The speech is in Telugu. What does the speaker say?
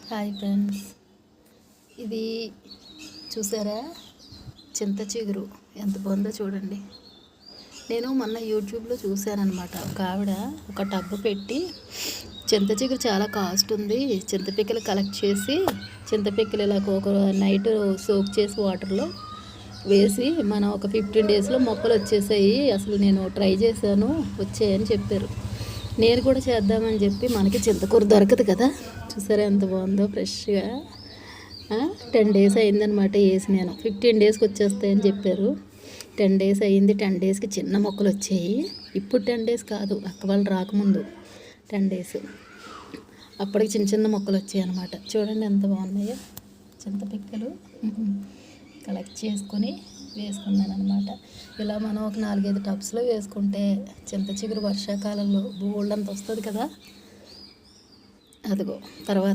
హాయ్ ఫ్రెండ్స్, ఇది చూసారా? చింత చిగురు ఎంత బాగుందో చూడండి. నేను మొన్న యూట్యూబ్లో చూశానమాట. ఒక ఆవిడ ఒక టబ్బు పెట్టి చింత చిగురు చాలా కాస్ట్ ఉంది, చింతపిక్కలు కలెక్ట్ చేసి చింతపిక్కలు ఇలా ఒక నైట్ సోక్ చేసి వాటర్లో వేసి మనం ఒక 15 డేస్లో మొక్కలు వచ్చేసాయి. అసలు నేను ట్రై చేశాను, వచ్చాయని చెప్పారు. నేను కూడా చేద్దామని చెప్పి, మనకి చింతకూర దొరకదు కదా. చూసారా ఎంత బాగుందో ఫ్రెష్గా. 10 డేస్ అయిందనమాట వేసి. నేను 15 డేస్కి వచ్చేస్తాయని చెప్పారు. 10 డేస్ అయ్యింది. 10 డేస్కి చిన్న మొక్కలు వచ్చాయి. ఇప్పుడు 10 డేస్ కాదు, అక్క వాళ్ళు రాకముందు 10 డేస్ అప్పటికి చిన్న చిన్న మొక్కలు వచ్చాయి అనమాట. చూడండి ఎంత బాగున్నాయో చింతపిక్కలు. కలెక్ట్ చేసుకొని వేసుకున్నాను అనమాట. ఇలా మనం ఒక 4-5 టబ్స్లో వేసుకుంటే చింత చిగురు వర్షాకాలంలో బోల్డ్ అంత వస్తుంది కదా. అదిగో తర్వాత